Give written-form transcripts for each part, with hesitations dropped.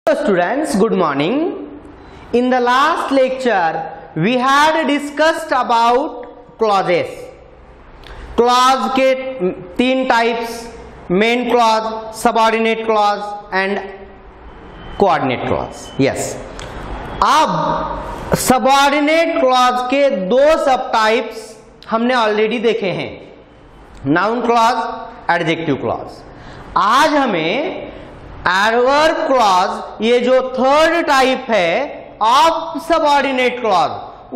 Students, good morning. In the last lecture we had discussed about clauses. Clause के तीन types, main clause, subordinate clause and coordinate clause. Yes, अब subordinate clause के दो सब types हमने already देखे हैं, नाउन क्लॉज, एडजेक्टिव क्लॉज. आज हमें एडवर्ब क्लॉज, ये जो थर्ड टाइप है ऑफ सबऑर्डिनेट क्लॉज,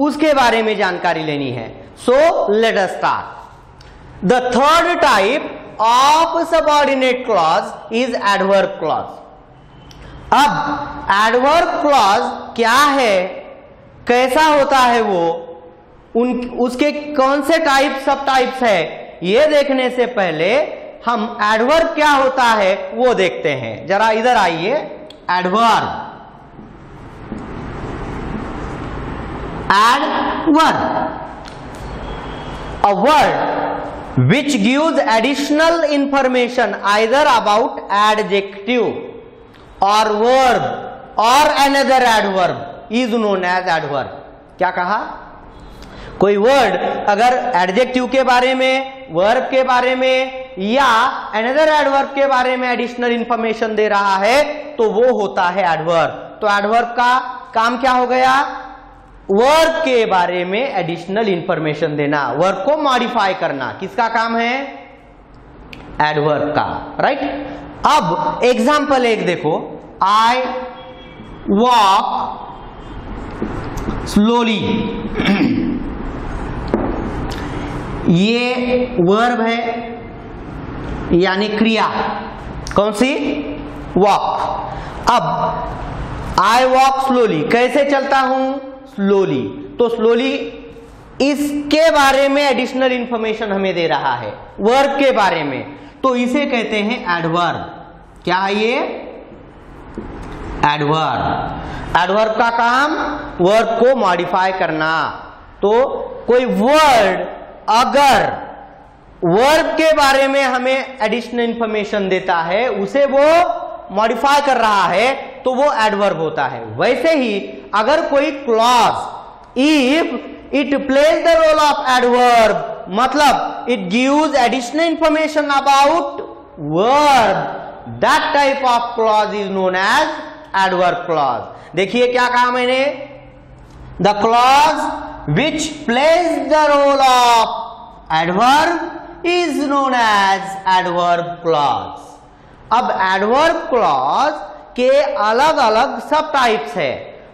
उसके बारे में जानकारी लेनी है. So let us start. The third type of subordinate clause is adverb clause. अब एडवर्ब क्लॉज क्या है, कैसा होता है वो, उसके कौन से टाइप सब टाइप्स है, ये देखने से पहले हम एडवर्ब क्या होता है वो देखते हैं. जरा इधर आइए. Adverb, a word which gives additional information either about adjective or verb or another adverb is known as adverb. क्या कहा? कोई वर्ड अगर एडजेक्टिव के बारे में, वर्ब के बारे में या अनदर एडवर्ब के बारे में एडिशनल इंफॉर्मेशन दे रहा है तो वो होता है एडवर्ब. तो एडवर्ब का काम क्या हो गया? वर्ब के बारे में एडिशनल इंफॉर्मेशन देना, वर्ब को मॉडिफाई करना. किसका काम है? एडवर्ब का. राइट. अब एग्जांपल एक देखो. आई वॉक स्लोली, ये वर्ब है यानी क्रिया. कौन सी? वॉक. अब आई वॉक स्लोली, कैसे चलता हूं? स्लोली. तो स्लोली इसके बारे में एडिशनल इंफॉर्मेशन हमें दे रहा है, वर्ब के बारे में, तो इसे कहते हैं एडवर्ब. क्या है ये? एडवर्ब. एडवर्ब का काम वर्ब को मॉडिफाई करना. तो कोई वर्ड अगर वर्ब के बारे में हमें एडिशनल इंफॉर्मेशन देता है, उसे वो मॉडिफाई कर रहा है, तो वो एडवर्ब होता है. वैसे ही अगर कोई clause, if it plays the role of adverb, मतलब it gives additional information about verb, that type of clause is known as adverb clause. देखिए क्या कहा मैंने? The clause which plays the role of adverb is known as adverb clause. अब adverb clause के अलग अलग सब टाइप्स है.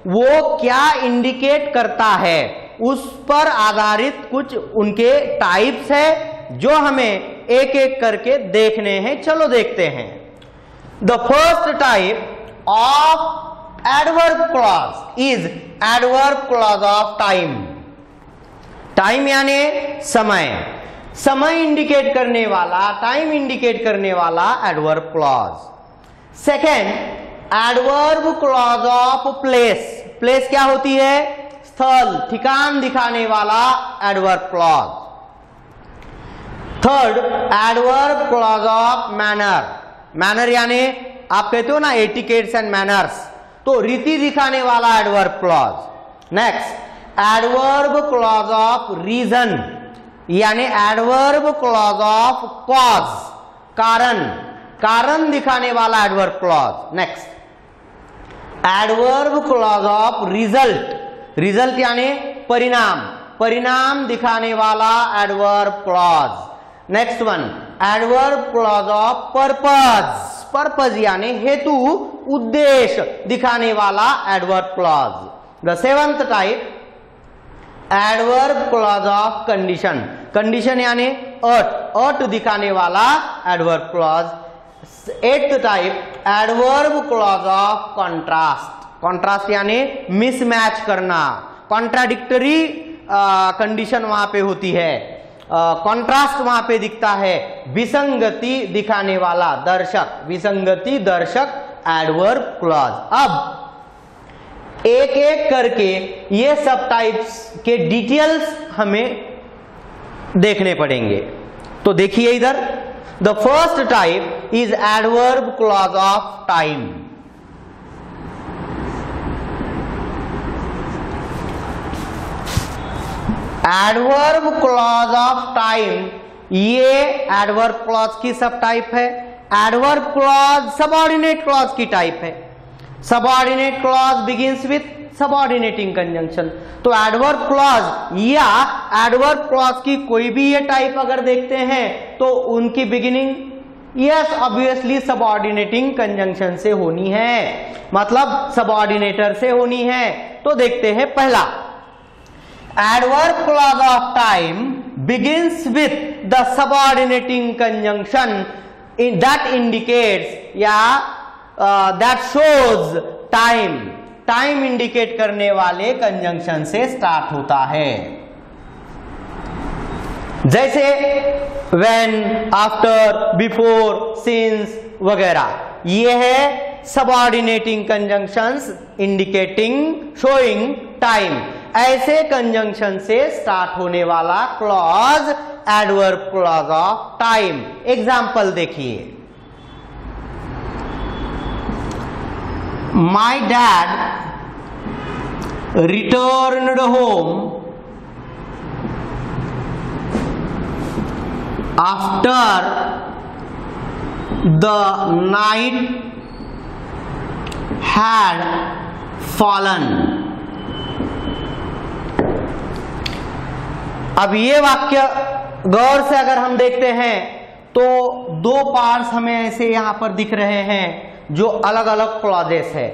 वो क्या इंडिकेट करता है, उस पर आधारित कुछ उनके टाइप्स है जो हमें एक एक करके देखने हैं. चलो देखते हैं. The first type of adverb clause is adverb clause of time. Time यानी समय, समय इंडिकेट करने वाला, टाइम इंडिकेट करने वाला adverb clause. Second, adverb clause of place. Place क्या होती है? स्थल, ठिकान दिखाने वाला adverb clause. Third, adverb clause of manner. Manner यानी आप कहते हो ना एटिकेट्स एंड मैनर्स, तो रीति दिखाने वाला adverb clause. Next, adverb clause of reason, यानी एडवर्ब क्लॉज ऑफ कॉज, कारण, कारण दिखाने वाला adverb clause. Next, adverb clause of result. Result यानी परिणाम, परिणाम दिखाने वाला adverb clause. Next one, adverb clause of purpose. Purpose यानी हेतु, उद्देश्य दिखाने वाला adverb clause. The seventh type, adverb clause of condition. Condition यानी अट, अट दिखाने वाला adverb clause. Eighth type, adverb clause of contrast. Contrast यानी मिसमैच करना, कॉन्ट्राडिक्टरी कंडीशन वहां पे होती है, कॉन्ट्रास्ट वहां पे दिखता है, विसंगति दिखाने वाला दर्शक, विसंगति दर्शक एडवर्ब क्लॉज. अब एक एक करके ये सब टाइप्स के डिटेल्स हमें देखने पड़ेंगे. तो देखिए इधर, the first type is adverb clause of time. Adverb clause of time, ये एडवर्ब क्लॉज की सब टाइप है। एडवर्ब क्लॉज सबऑर्डिनेट क्लॉज की टाइप है। Subordinate clause begins with subordinating conjunction. तो एडवर्ब क्लॉज या एडवर्ब क्लॉज की कोई भी ये टाइप अगर देखते हैं तो उनकी beginning yes obviously subordinating conjunction से होनी है, मतलब सबऑर्डिनेटर से होनी है। तो देखते हैं पहला, adverb clause of time begins with the subordinating conjunction that indicates या that shows time, time indicate करने वाले कंजंक्शन से स्टार्ट होता है। जैसे व्हेन, आफ्टर, बिफोर, सिंस वगैरह, ये है subordinating conjunctions indicating showing time. ऐसे कंजंक्शन से स्टार्ट होने वाला clause adverb clause of time. Example देखिए, My dad returned home after the night had fallen। अब ये वाक्य गौर से अगर हम देखते हैं तो दो पार्ट्स हमें ऐसे यहां पर दिख रहे हैं जो अलग अलग क्लॉजेस है।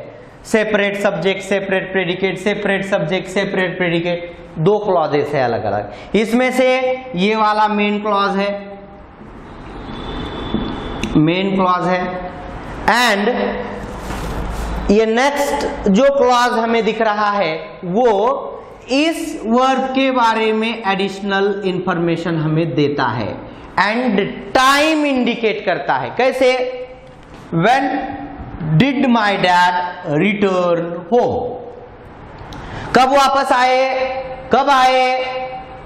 Separate subject, separate predicate, separate subject, separate predicate, दो क्लॉजेस है अलग अलग। इसमें से ये वाला मेन क्लॉज है, मेन क्लॉज है। एंड ये नेक्स्ट जो क्लॉज हमें दिख रहा है वो इस वर्ब के बारे में एडिशनल इंफॉर्मेशन हमें देता है एंड टाइम इंडिकेट करता है। कैसे? When did my dad return home? कब वापस आए, कब आए,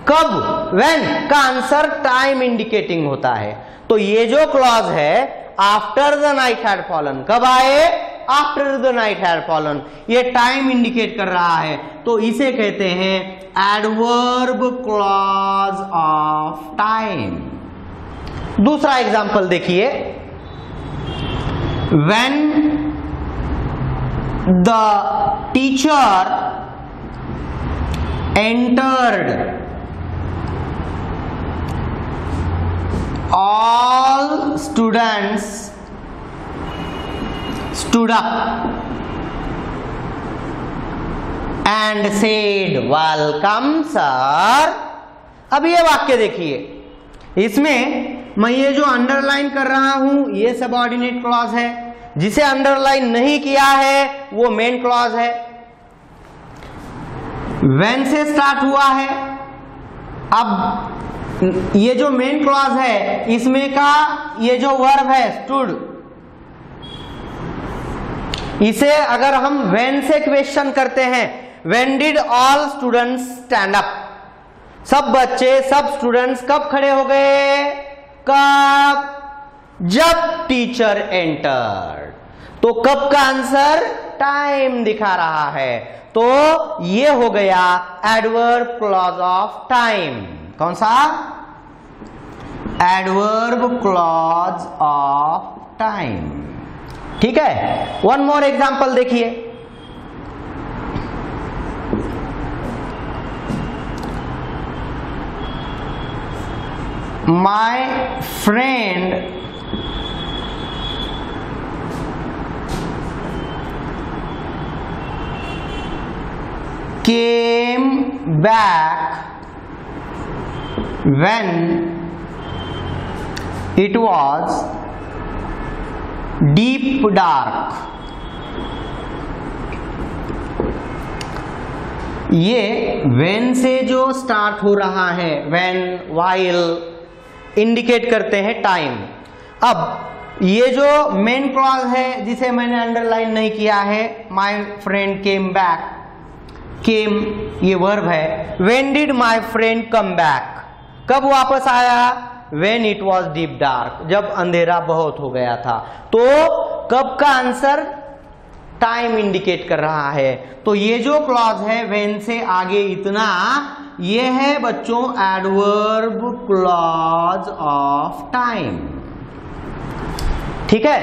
कब, when का आंसर टाइम इंडिकेटिंग होता है। तो ये जो क्लॉज है after the night had fallen, कब आए, after the night had fallen, ये टाइम इंडिकेट कर रहा है। तो इसे कहते हैं एडवर्ब क्लॉज ऑफ टाइम। दूसरा एग्जांपल देखिए, when the teacher entered, all students stood up and said welcome sir। अब ये वाक्य देखिए, इसमें मैं ये जो अंडरलाइन कर रहा हूं ये सबऑर्डिनेट क्लॉज है, जिसे अंडरलाइन नहीं किया है वो मेन क्लॉज है। व्हेन से स्टार्ट हुआ है। अब ये जो मेन क्लॉज है इसमें का ये जो वर्ब है स्टूड, इसे अगर हम व्हेन से क्वेश्चन करते हैं, when did all students stand up, सब बच्चे, सब स्टूडेंट्स कब खड़े हो गए, कब, जब टीचर एंटर्ड। तो कब का आंसर टाइम दिखा रहा है। तो ये हो गया एडवर्ब क्लॉज ऑफ टाइम। कौन सा? Adverb clause of time. ठीक है, वन मोर एग्जांपल देखिए, my friend came back when it was deep dark। ये when से जो स्टार्ट हो रहा है, when, while इंडिकेट करते हैं टाइम। अब ये जो मेन क्लॉज है जिसे मैंने अंडरलाइन नहीं किया है, माय फ्रेंड केम बैक, केम ये वर्ब है। When did my friend come back, कब वापस आया, when it was deep dark, जब अंधेरा बहुत हो गया था। तो कब का आंसर टाइम इंडिकेट कर रहा है। तो ये जो क्लॉज है व्हेन से आगे इतना, ये है बच्चों एडवर्ब क्लॉज ऑफ टाइम। ठीक है,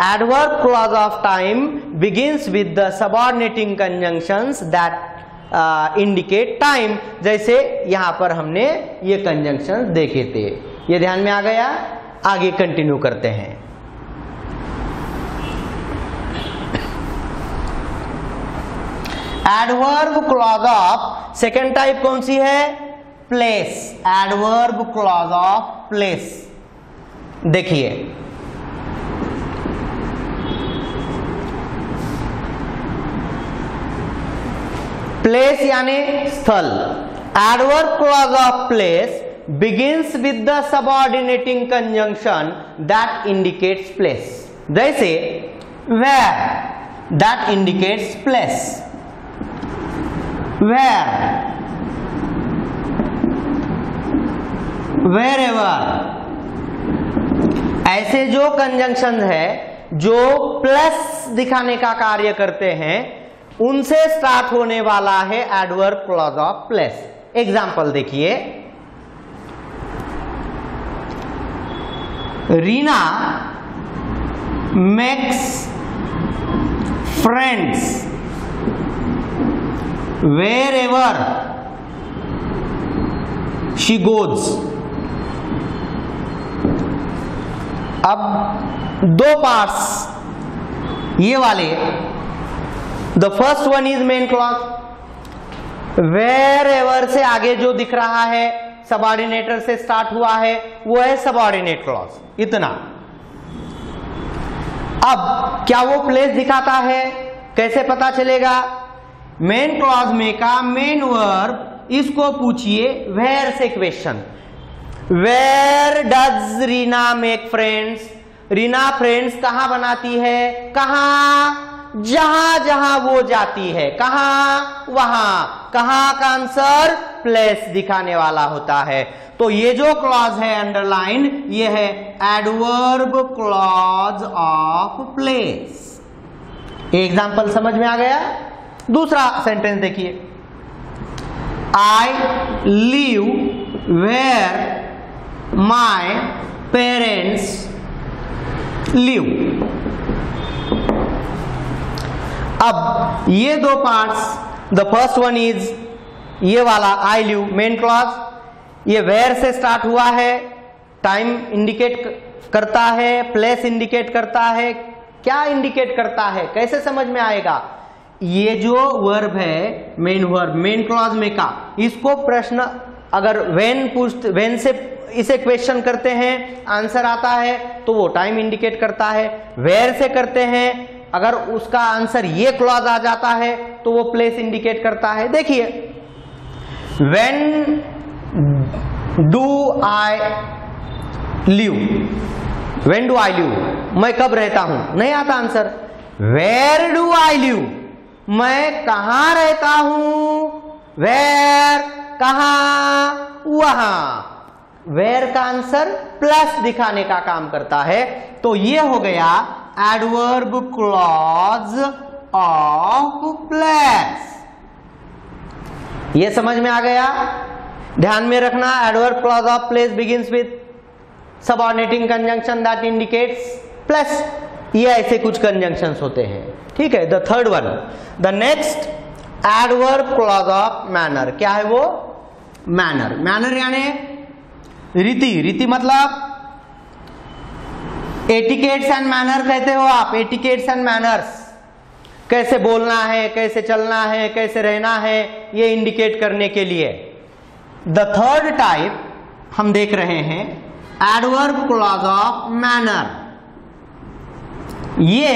adverb clause of time begins with the subordinating conjunctions that indicate time. जैसे यहां पर हमने ये कंजंक्शंस देखे थे, ये ध्यान में आ गया। आगे कंटिन्यू करते हैं। Adverb clause of second type कौन सी है? Place. Adverb clause of place. देखिए, प्लेस यानी स्थल। Adverb clause of place begins with the subordinating conjunction that indicates place. जैसे where, that indicates place. Where, wherever, ऐसे जो कंजंक्शन है जो प्लस दिखाने का कार्य करते हैं, उनसे स्टार्ट होने वाला है adverb clause of place. Example देखिए, Reena makes friends wherever she goes. अब दो पार्ट्स ये वाले, the first one is main clause. wherever से आगे जो दिख रहा है सबऑर्डिनेटर से स्टार्ट हुआ है, वो है सबऑर्डिनेट क्लॉज। इतना। अब क्या वो प्लेस दिखाता है? कैसे पता चलेगा? मेन क्लॉज में का मेन वर्ब, इसको पूछिए वेयर से question. Where does Reena make friends? Reena friends कहां बनाती है? कहां? जहां जहां वो जाती है। कहां? वहां। कहां का आंसर प्लेस दिखाने वाला होता है। तो ये जो क्लॉज है अंडरलाइन, ये है adverb clause of place. Example समझ में आ गया? दूसरा सेंटेंस देखिए, I live where my parents live. अब ये दो parts, the first one is ये वाला आई लिव मेन क्लॉज, ये वेयर से स्टार्ट हुआ है, टाइम इंडिकेट करता है, प्लेस इंडिकेट करता है। क्या इंडिकेट करता है? कैसे समझ में आएगा? ये जो वर्ब है मेन वर्ब, मेन क्लॉज में का, इसको प्रश्न अगर वेन से इसे क्वेश्चन करते हैं, आंसर आता है तो वो टाइम इंडिकेट करता है। वेयर से करते हैं, अगर उसका आंसर ये क्लॉज आ जाता है तो वो प्लेस इंडिकेट करता है। देखिए, when do I live, when do I live, मैं कब रहता हूं, नहीं आता answer. Where do I live, मैं कहां रहता हूं। वेयर कहां, वहां। वेयर का आंसर प्लस दिखाने का काम करता है। तो ये हो गया एडवर्ब क्लॉज ऑफ प्लेस। ये समझ में आ गया? ध्यान में रखना, adverb clause of place begins with subordinating conjunction that indicates plus. ये ऐसे कुछ कंजंक्शंस होते हैं। ठीक है, the third one, the next adverb clause of manner. क्या है वो? मैनर। मैनर यानी रीति। रीति मतलब एटिकेट्स एंड मैनर कहते हो आप। एटिकेट्स एंड मैनर्स, कैसे बोलना है, कैसे चलना है, कैसे रहना है, ये इंडिकेट करने के लिए। द थर्ड टाइप हम देख रहे हैं एडवर्ब क्लॉज ऑफ मैनर। ये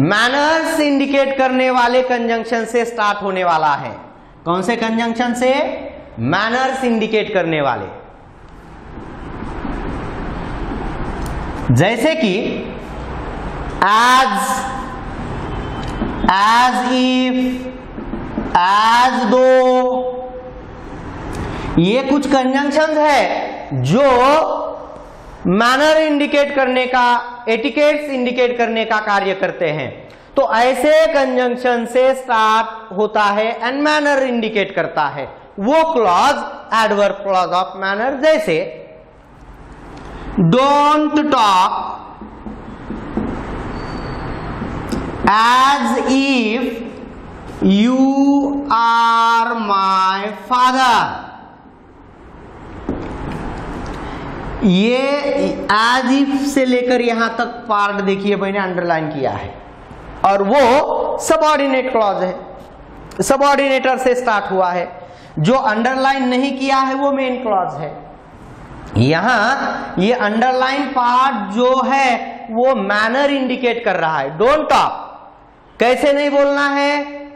मैनर्स इंडिकेट करने वाले कंजंक्शन से स्टार्ट होने वाला है। कौन से कंजंक्शन से? मैनर्स इंडिकेट करने वाले। जैसे कि एज, एज इफ, एज दो, ये कुछ कंजंक्शंस है जो मैनर इंडिकेट करने का, एटिकेट्स इंडिकेट करने का कार्य करते हैं। तो ऐसे कंजंक्शन से स्टार्ट होता है एंड मैनर इंडिकेट करता है वो clause adverb clause of manner, जैसे don't talk as if you are my father। ये as if से लेकर यहां तक पार्ट देखिए मैंने अंडरलाइन किया है और वो सबऑर्डिनेट क्लॉज है, सबऑर्डिनेटर से स्टार्ट हुआ है। जो अंडरलाइन नहीं किया है वो मेन क्लॉज है। यहां ये अंडरलाइन पार्ट जो है वो मैनर इंडिकेट कर रहा है। डोंट टॉक कैसे नहीं बोलना है,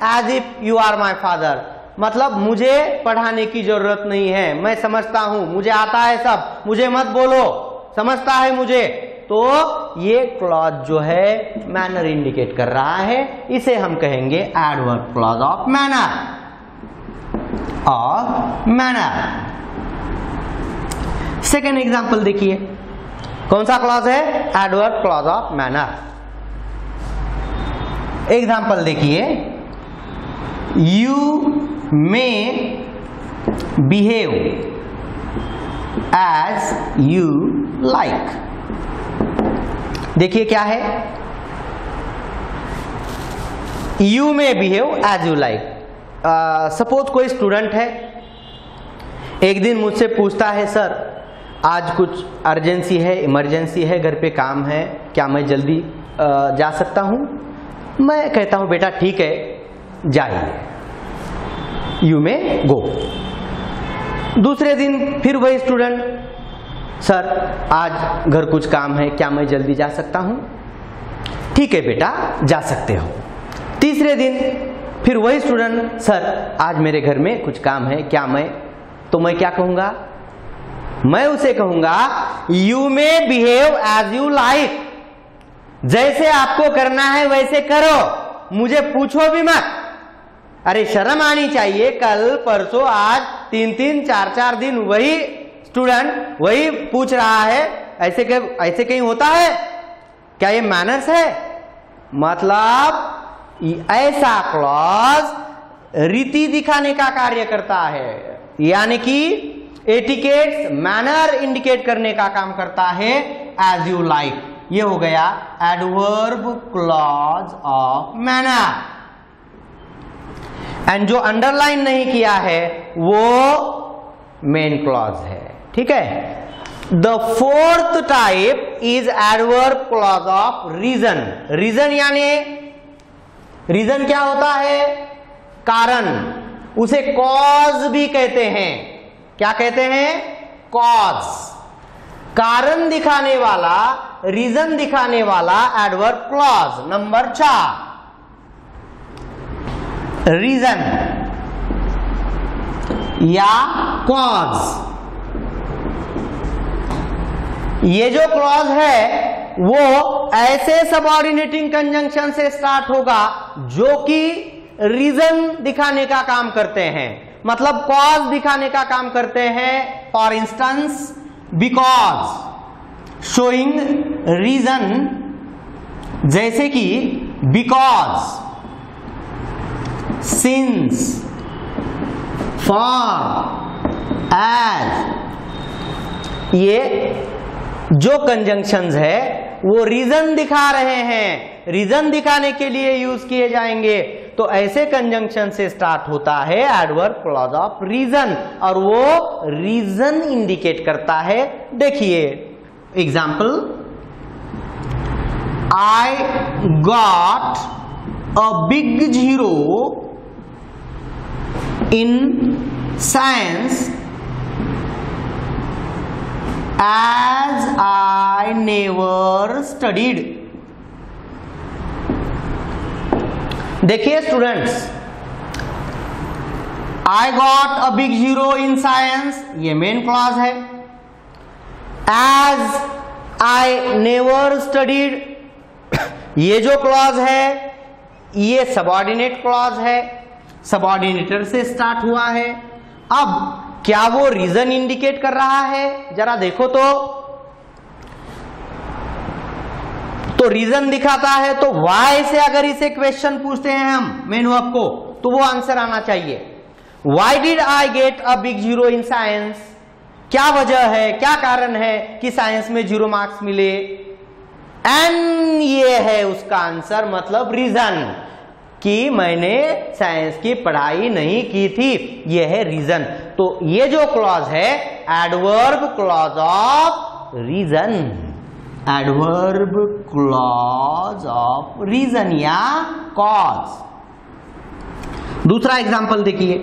as if you are my father, मतलब मुझे पढ़ाने की जरूरत नहीं है, मैं समझता हूं, मुझे आता है सब, मुझे मत बोलो, समझता है मुझे। तो ये क्लॉज जो है मैनर इंडिकेट कर रहा है, इसे हम कहेंगे एडवर्ब क्लॉज ऑफ मैनर और मैनर। सेकेंड एग्जांपल देखिए, कौन सा क्लॉज है, adverb clause of manner. Example देखिए, you may behave as you like. देखिए क्या है, you may behave as you like. Suppose कोई स्टूडेंट है, एक दिन मुझसे पूछता है सर आज कुछ अर्जेंसी है, इमरजेंसी है, घर पे काम है, क्या मैं जल्दी जा सकता हूं। मैं कहता हूं बेटा ठीक है जाइए, यू में गो। दूसरे दिन फिर वही स्टूडेंट, सर आज घर कुछ काम है, क्या मैं जल्दी जा सकता हूं। ठीक है बेटा जा सकते हो। तीसरे दिन फिर वही स्टूडेंट, सर आज मेरे घर में कुछ काम है, क्या मैं, तो मैं क्या कहूंगा, मैं उसे कहूंगा you may behave as you like, जैसे आपको करना है वैसे करो, मुझे पूछो भी मत। अरे शर्म आनी चाहिए, कल परसों आज 3-3 4-4 दिन वही स्टूडेंट वही पूछ रहा है, ऐसे कहीं होता है क्या, ये मैनर्स है। मतलब ऐसा क्लॉज रीति दिखाने का कार्य करता है, यानी कि एटिकेट्स मैनर इंडिकेट करने का काम करता है, एज यू लाइक। ये हो गया adverb clause of manner. And जो अंडरलाइन नहीं किया है वो मेन क्लॉज है, ठीक है। The fourth type is adverb clause of reason. Reason यानी, रीजन क्या होता है, कारण, उसे कॉज भी कहते हैं। क्या कहते हैं, कॉज, कारण दिखाने वाला, रीजन दिखाने वाला एडवर्ब क्लॉज। नंबर 4 रीजन या कॉज। ये जो क्लॉज है वो ऐसे सबऑर्डिनेटिंग कंजंक्शन से स्टार्ट होगा जो कि रीजन दिखाने का काम करते हैं, मतलब कॉज दिखाने का काम करते हैं। For instance because, showing reason, जैसे कि बिकॉज, सिंस, फॉर, एज। ये जो कंजंक्शंस है वो रीजन दिखा रहे हैं, रीजन दिखाने के लिए यूज किए जाएंगे। तो ऐसे कंजंक्शन से स्टार्ट होता है एडवर्ब क्लॉज ऑफ रीजन, और वो रीजन इंडिकेट करता है। देखिए example, I got a big 0 in science as I never studied। देखिए students, I got a big 0 in science, ये मेन क्लॉज है। As I never studied, ये जो क्लॉज है ये सबऑर्डिनेट क्लॉज है, सबऑर्डिनेटर से स्टार्ट हुआ है। अब क्या वो रीजन इंडिकेट कर रहा है, जरा देखो तो रीजन दिखाता है, तो वाई से अगर इसे क्वेश्चन पूछते हैं हम मेन वर्ब को, तो वो आंसर आना चाहिए। Why did I get a big zero in science, क्या वजह है, क्या कारण है कि साइंस में 0 मार्क्स मिले, एंड ये है उसका आंसर, मतलब रीजन कि मैंने साइंस की पढ़ाई नहीं की थी, ये है रीजन। तो ये जो क्लॉज है adverb clause of reason, adverb clause of reason या कॉज। दूसरा एग्जांपल देखिए,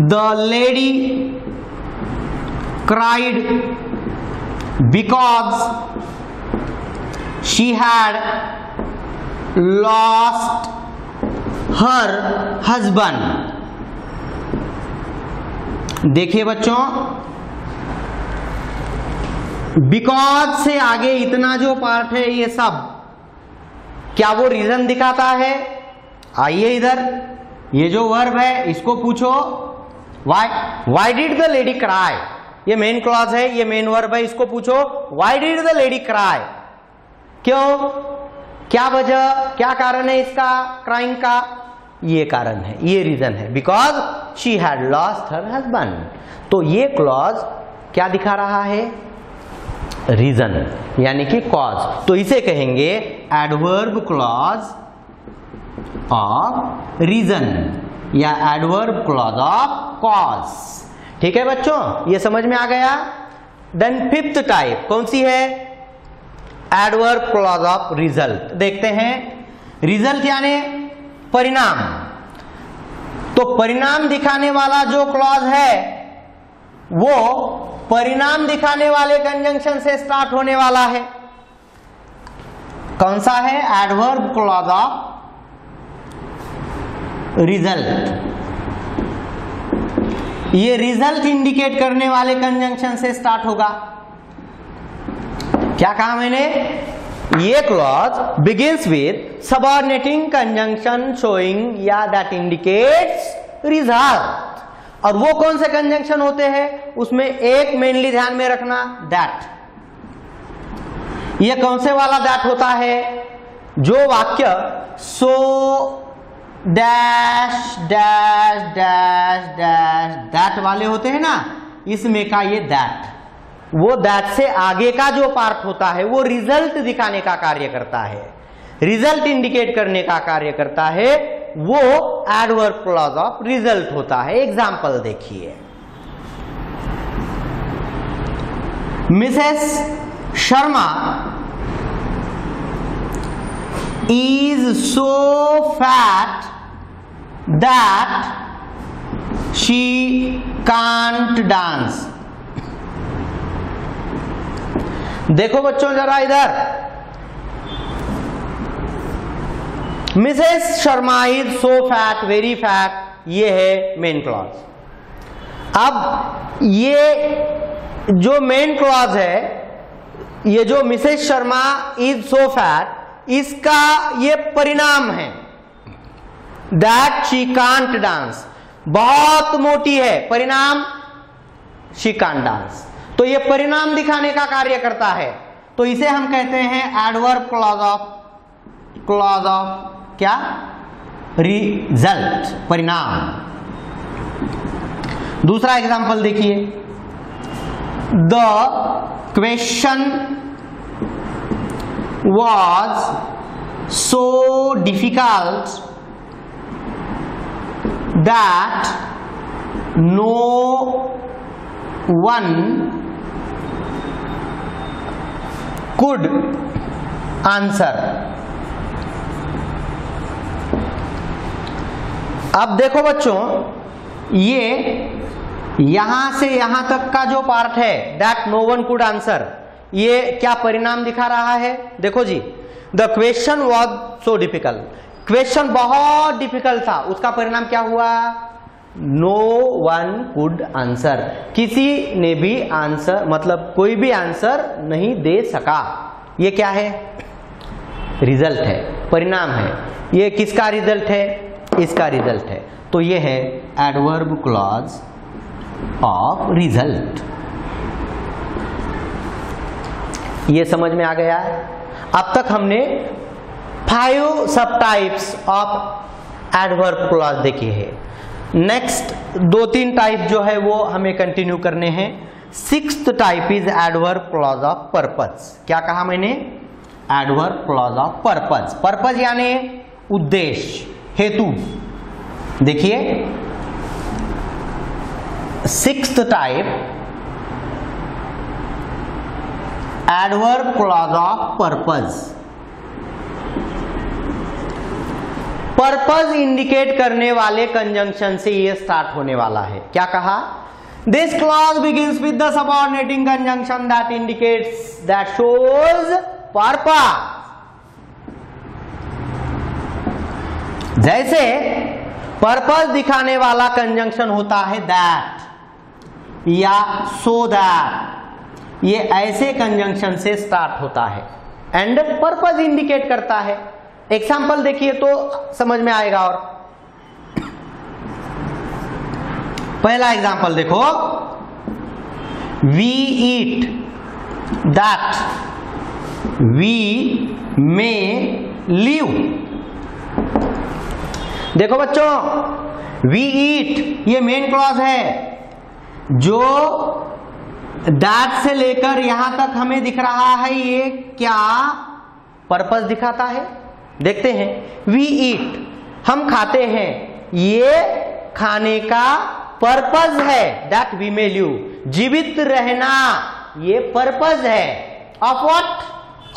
the lady cried because she had lost her husband. देखिए बच्चों, बिकॉज से आगे इतना जो पार्ट है ये सब, क्या वो रीजन दिखाता है? आइए इधर, ये जो वर्ब है इसको पूछो, why did the lady cry, ये मेन क्लॉज है, ये मेन वर्ब है, इसको पूछो why did the lady cry, क्यों, क्या वजह, क्या कारण है इसका क्राइंग का? ये कारण है, ये रीजन है, because she had lost her husband. तो ये क्लॉज क्या दिखा रहा है? रीजन, यानी कि कॉज। तो इसे कहेंगे एडवर्ब क्लॉज ऑफ रीजन या एडवर्ब क्लॉज ऑफ कॉज। ठीक है बच्चों, ये समझ में आ गया। देन फिफ्थ टाइप कौन सी है? Adverb clause of result. देखते हैं, रिजल्ट यानी परिणाम। तो परिणाम दिखाने वाला जो क्लॉज है वो परिणाम दिखाने वाले कंजंक्शन से स्टार्ट होने वाला है। कौन सा है? Adverb clause of result. ये रिजल्ट इंडिकेट करने वाले कंजंक्शन से स्टार्ट होगा। क्या कहा मैंने? ये clause begins with subordinating conjunction showing या दैट इंडिकेट्स रिजल्ट। और वो कौन से कंजंक्शन होते हैं? उसमें एक मेनली ध्यान में रखना, दैट। ये कौन से वाला दैट होता है? जो वाक्य so dash dash dash dash that वाले होते हैं ना, इसमें का ये दैट, वो दैट से आगे का जो पार्ट होता है वो रिजल्ट दिखाने का कार्य करता है, रिजल्ट इंडिकेट करने का कार्य करता है, वो एडवर्ब क्लॉज ऑफ रिजल्ट होता है। एग्जाम्पल देखिए, Mrs Sharma is so fat that she can't dance। देखो बच्चों जरा इधर, Mrs Sharma is so fat, very fat, ये है मेन क्लॉज। अब ये जो मेन क्लॉज है, ये जो Mrs Sharma is so fat, इसका ये परिणाम है, दैट शी कांट डांस, बहुत मोटी है, परिणाम शी कांट डांस। तो ये परिणाम दिखाने का कार्य करता है, तो इसे हम कहते हैं एडवर्ब क्लॉज ऑफ क्या? रिजल्ट, परिणाम। दूसरा एग्जांपल देखिए, the question was so difficult that no one could answer। अब देखो बच्चों, ये यहां से यहां तक का जो पार्ट है, that no one could answer, ये क्या परिणाम दिखा रहा है? देखो जी, the question was so difficult, question बहुत डिफिकल्ट था, उसका परिणाम क्या हुआ? नो वन कुड आंसर, किसी ने भी आंसर, मतलब कोई भी आंसर नहीं दे सका। ये क्या है? रिजल्ट है, परिणाम है। ये किसका रिजल्ट है? इसका रिजल्ट है। तो ये है एडवर्ब क्लॉज ऑफ रिजल्ट। ये समझ में आ गया है। अब तक हमने 5 सब टाइप्स ऑफ एडवर्ब क्लॉज देखे हैं। नेक्स्ट 2-3 टाइप जो है वो हमें कंटिन्यू करने हैं। 6th type is adverb clause of purpose. क्या कहा मैंने? Adverb clause of purpose. Purpose यानी उद्देश्य, हेतु। देखिए 6th type adverb clause of purpose. Purpose indicate करने वाले कंजंक्शन से ये स्टार्ट होने वाला है। क्या कहा? This clause begins with the subordinating conjunction that indicates that shows purpose. जैसे पर्पस दिखाने वाला कंजंक्शन होता है दैट या सो दैट, ये ऐसे कंजंक्शन से स्टार्ट होता है एंड पर्पस इंडिकेट करता है। एग्जाम्पल देखिए तो समझ में आएगा। और पहला एग्जाम्पल देखो, we eat that we may live. देखो बच्चों, वी ईट ये मेन क्लॉज है, जो दैट से लेकर यहां तक हमें दिख रहा है ये क्या पर्पस दिखाता है। देखते हैं, वी ईट हम खाते हैं, ये खाने का पर्पस है। दैट वी मे लिव जीवित रहना, ये पर्पस है ऑफ व्हाट?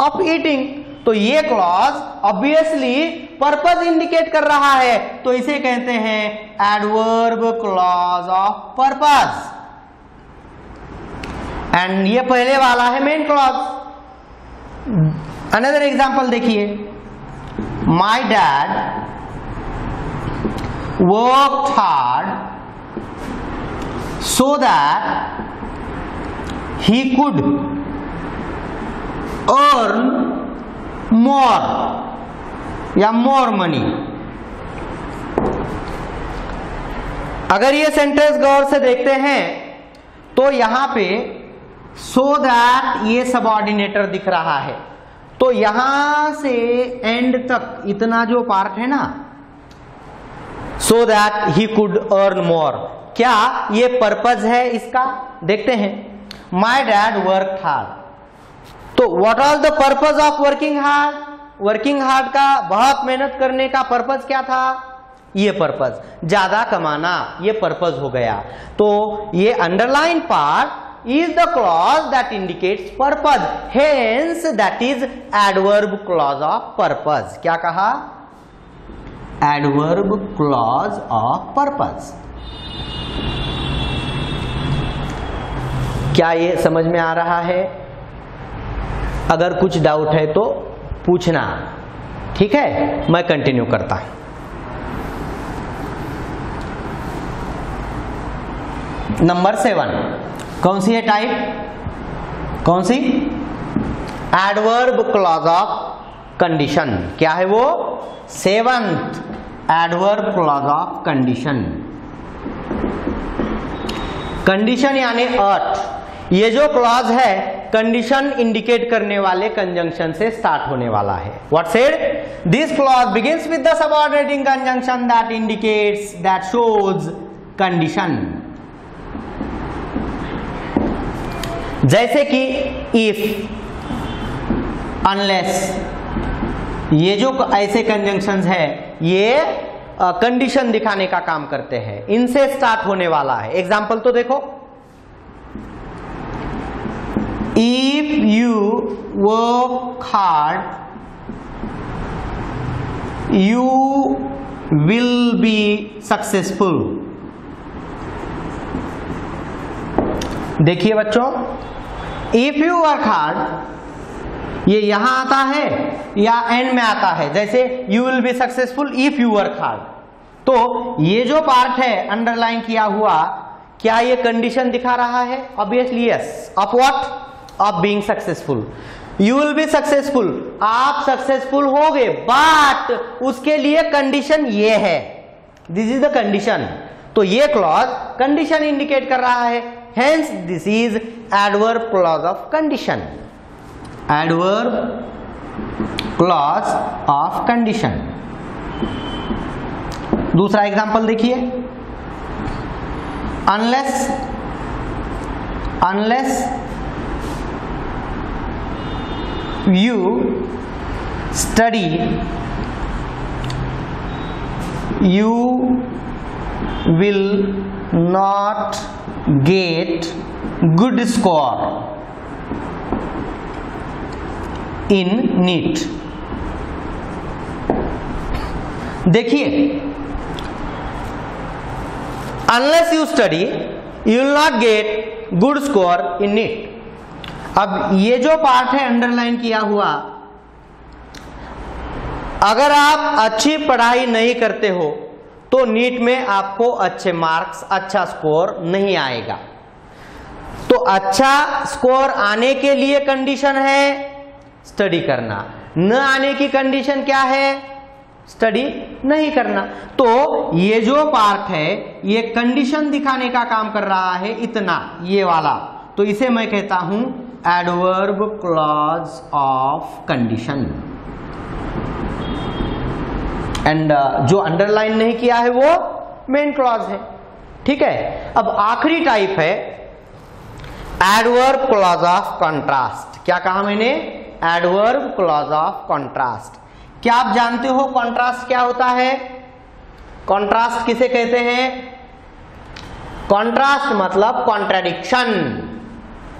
Of eating. तो ये क्लॉज ऑब्वियसली पर्पस इंडिकेट कर रहा है, तो इसे कहते हैं adverb clause of purpose. And ये पहले वाला है मेन क्लॉज। अनदर एग्जांपल देखिए, my dad worked hard so that he could earn more या more money। अगर ये सेंटेंस गौर से देखते हैं तो यहां पे so that ये सबऑर्डिनेटर दिख रहा है, तो यहां से एंड तक इतना जो पार्ट है ना, so that he could earn more, क्या ये पर्पस है इसका? देखते हैं, माई डैड वर्क हार्ड, तो what was the purpose of working hard? Working hard का, बहुत मेहनत करने का पर्पस क्या था? ये पर्पस ज्यादा कमाना, ये पर्पस हो गया। तो ये underline part is the clause that indicates purpose, hence that is adverb clause of purpose. क्या कहा? Adverb clause of purpose. क्या ये समझ में आ रहा है? अगर कुछ डाउट है तो पूछना, ठीक है? मैं कंटिन्यू करता हूं। नंबर 7 कौन सी है टाइप? कौन सी? Adverb clause of condition. क्या है वो? 7th adverb clause of condition. Condition यानी अर्थ। ये जो क्लॉज है कंडीशन इंडिकेट करने वाले कंजंक्शन से स्टार्ट होने वाला है। What said? This clause begins with the subordinating conjunction that indicates that shows condition. जैसे कि इफ, अनलेस, ये जो ऐसे कंजंक्शंस है ये कंडीशन दिखाने का काम करते हैं, इनसे स्टार्ट होने वाला है। एग्जाम्पल तो देखो, if you work hard you will be successful. देखिए बच्चों, इफ यू वर्क हार्ड ये यहां आता है या एंड में आता है, जैसे you will be successful if you work hard. तो ये जो पार्ट है अंडरलाइन किया हुआ, क्या ये कंडीशन दिखा रहा है? Obviously yes. Of what? Of being successful. You will be successful, आप सक्सेसफुल होगे, बट उसके लिए कंडीशन ये है, दिस इज द कंडीशन। तो ये क्लॉज कंडीशन इंडिकेट कर रहा है, hence this is adverb clause of condition. Adverb clause of condition. दूसरा एग्जांपल देखिए, unless you study you will not get good score in NEET। देखिए, unless you study you will not get good score in NEET। अब ये जो part है underline किया हुआ, अगर आप अच्छी पढ़ाई नहीं करते हो तो नीट में आपको अच्छे मार्क्स, अच्छा स्कोर नहीं आएगा। तो अच्छा स्कोर आने के लिए कंडीशन है स्टडी करना, न आने की कंडीशन क्या है? स्टडी नहीं करना। तो ये जो पार्ट है ये कंडीशन दिखाने का काम कर रहा है, इतना ये वाला, तो इसे मैं कहता हूं adverb clause of condition. And जो अंडरलाइन नहीं किया है वो मेन क्लॉज है। ठीक है, अब आखिरी टाइप है एडवर्ब क्लॉज ऑफ कॉन्ट्रास्ट। क्या कहा मैंने? Adverb clause of contrast. क्या आप जानते हो कॉन्ट्रास्ट क्या होता है? कॉन्ट्रास्ट किसे कहते हैं? कॉन्ट्रास्ट मतलब कॉन्ट्राडिक्शन।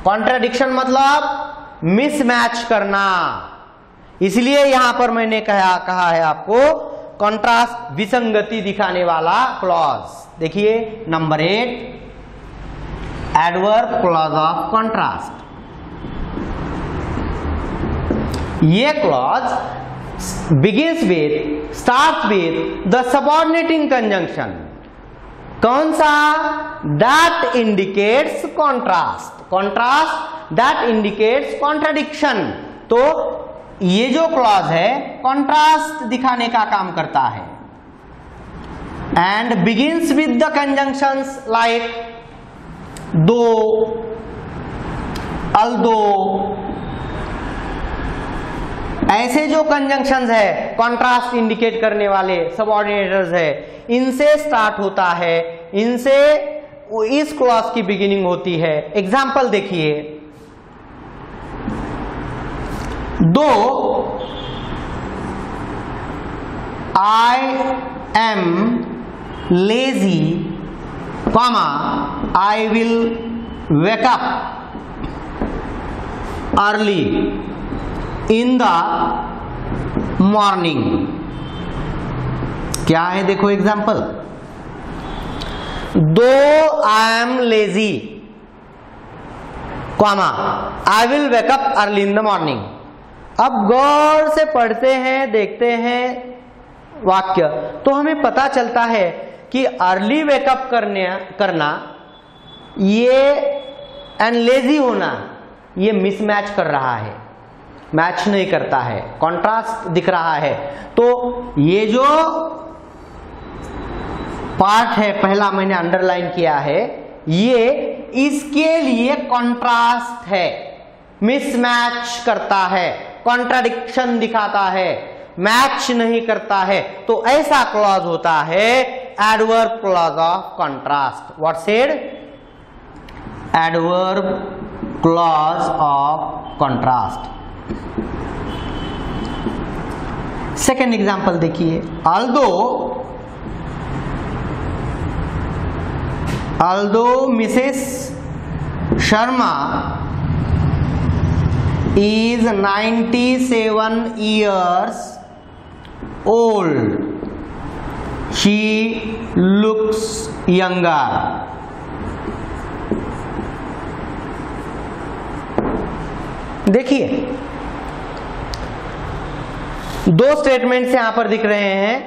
कॉन्ट्राडिक्शन मतलब मिसमैच करना। इसलिए यहां पर मैंने कहा है आपको कॉन्ट्रास्ट, विसंगति दिखाने वाला क्लॉज। देखिए number 8, adverb clause of contrast. ये clause begins with, start with the subordinating conjunction. कौन सा? That indicates contrast. Contrast that indicates contradiction. तो ये जो क्लॉज है कॉन्ट्रास्ट दिखाने का काम करता है। And begins with the conjunctions like दो, अल्दो, ऐसे जो कंजंक्शंस है कॉन्ट्रास्ट इंडिकेट करने वाले सबऑर्डिनेटर्स है, इनसे स्टार्ट होता है, इनसे इस क्लॉज की बिगिनिंग होती है। एग्जाम्पल देखिए, दो I am lazy, comma I will wake up early in the morning. क्या है? देखो एग्जाम्पल, दो I am lazy, comma I will wake up early in the morning. अब गौर से पढ़ते हैं, देखते हैं वाक्य, तो हमें पता चलता है कि अर्ली वेकअप करना ये एंड लेजी होना ये मिसमैच कर रहा है, मैच नहीं करता है, कॉन्ट्रास्ट दिख रहा है। तो ये जो पार्ट है पहला मैंने अंडरलाइन किया है, ये इसके लिए कॉन्ट्रास्ट है, मिसमैच करता है, कॉन्ट्राडिक्शन दिखाता है, मैच नहीं करता है। तो ऐसा क्लॉज होता है adverb clause of contrast. What said? Adverb clause of contrast. Second example देखिए, although Mrs. Sharma is 97 years old, she looks younger. देखिए दो स्टेटमेंट्स यहां पर दिख रहे हैं।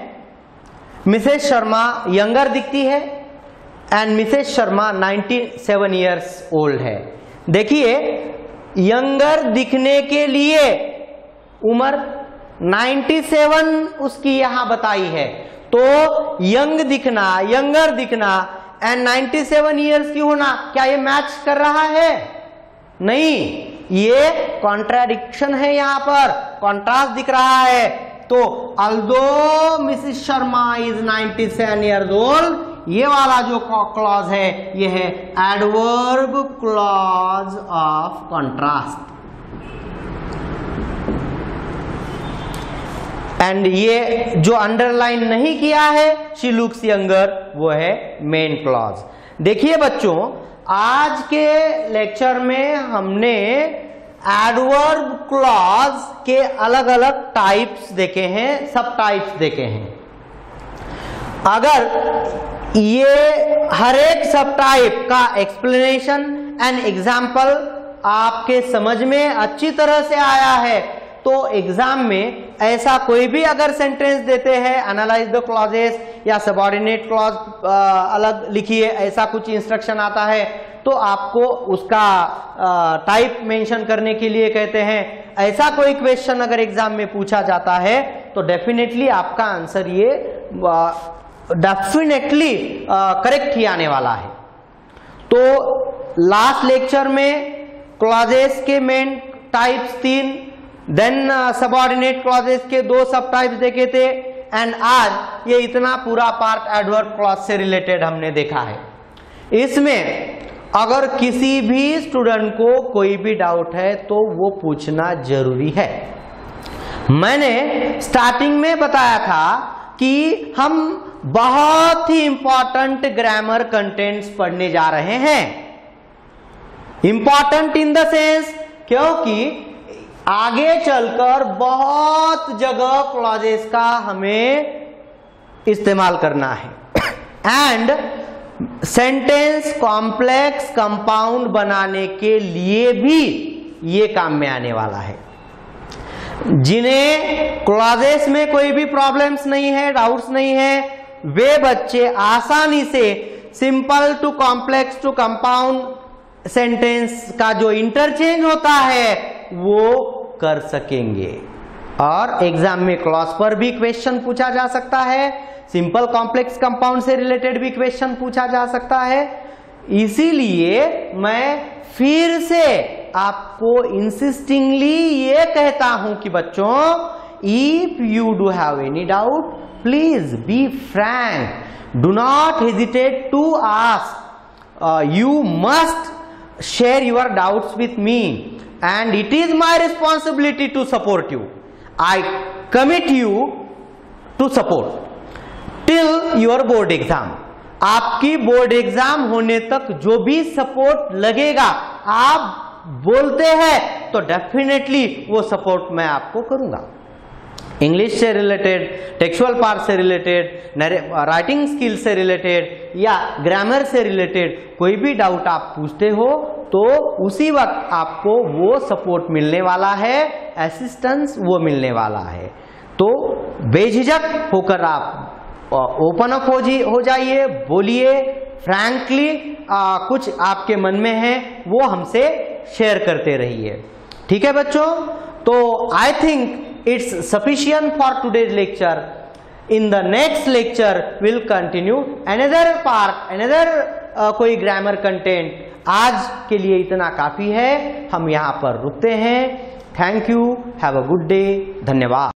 मिसेस शर्मा यंगर दिखती है and Mrs Sharma 97 years old है। देखिए यंगर दिखने के लिए उम्र 97 उसकी यहां बताई है, तो यंग दिखना, यंगर दिखना एंड 97 इयर्स की होना, क्या ये मैच कर रहा है? नहीं। ये कॉन्ट्राडिक्शन है, यहां पर कॉन्ट्रास्ट दिख रहा है। तो although Mrs Sharma is 97 years old, ये वाला जो क्लॉज है ये है adverb clause of contrast. And ये जो अंडरलाइन नहीं किया है शी लुक्स यंगर, वो है मेन क्लॉज। देखिए बच्चों, आज के लेक्चर में हमने एडवर्ब क्लॉज के अलग अलग टाइप्स देखे हैं, सब टाइप्स देखे हैं। अगर ये हर एक सब टाइप का एक्सप्लेनेशन एंड एग्जाम्पल आपके समझ में अच्छी तरह से आया है तो एग्जाम में ऐसा कोई भी अगर सेंटेंस देते हैं, एनालाइज द क्लॉजेस या सबऑर्डिनेट क्लॉज अलग लिखिए, ऐसा कुछ इंस्ट्रक्शन आता है तो आपको उसका टाइप मेंशन करने के लिए कहते हैं। ऐसा कोई क्वेश्चन अगर एग्जाम में पूछा जाता है तो डेफिनेटली आपका आंसर ये डेफिनेटली करेक्ट ही आने वाला है। तो लास्ट लेक्चर में क्लॉजेस के main types 3, then subordinate clauses के 2 सब टाइप्स देखे थे, एंड आज ये इतना पूरा पार्ट एडवर्ब क्लॉज से रिलेटेड हमने देखा है। इसमें अगर किसी भी स्टूडेंट को कोई भी डाउट है तो वो पूछना जरूरी है। मैंने स्टार्टिंग में बताया था कि हम बहुत ही इंपॉर्टेंट ग्रामर कंटेंट्स पढ़ने जा रहे हैं। इंपॉर्टेंट इन द सेंस क्योंकि आगे चलकर बहुत जगह क्लॉजेस का हमें इस्तेमाल करना है एंड सेंटेंस कॉम्प्लेक्स कंपाउंड बनाने के लिए भी ये काम में आने वाला है। जिन्हें क्लॉजेस में कोई भी प्रॉब्लम्स नहीं है, डाउट्स नहीं है, वे बच्चे आसानी से simple to complex to compound sentence का जो इंटरचेंज होता है वो कर सकेंगे। और एग्जाम में क्लॉज पर भी क्वेश्चन पूछा जा सकता है, सिंपल कॉम्प्लेक्स कंपाउंड से रिलेटेड भी क्वेश्चन पूछा जा सकता है। इसीलिए मैं फिर से आपको इंसिस्टिंगली ये कहता हूं कि बच्चों, if you do have any doubt please be frank, do not hesitate to ask, you must share your doubts with me and it is my responsibility to support you. I commit you to support till your board exam. आपकी board exam होने तक जो भी support लगेगा, आप बोलते हैं तो डेफिनेटली वो सपोर्ट मैं आपको करूंगा। इंग्लिश से रिलेटेड, टेक्सुअल पार्ट से रिलेटेड, राइटिंग स्किल से रिलेटेड या ग्रामर से रिलेटेड कोई भी डाउट आप पूछते हो तो उसी वक्त आपको वो सपोर्ट मिलने वाला है, असिस्टेंस वो मिलने वाला है। तो बेझिझक होकर आप ओपन अप हो जाइए, बोलिए फ्रैंकली, कुछ आपके मन में है वो हमसे शेयर करते रहिए। ठीक है बच्चों, तो I think it's sufficient for today's lecture. In the next lecture we'll continue another part, another कोई ग्रामर कंटेंट। आज के लिए इतना काफी है, हम यहाँ पर रुकते हैं। Thank you, have a good day, धन्यवाद।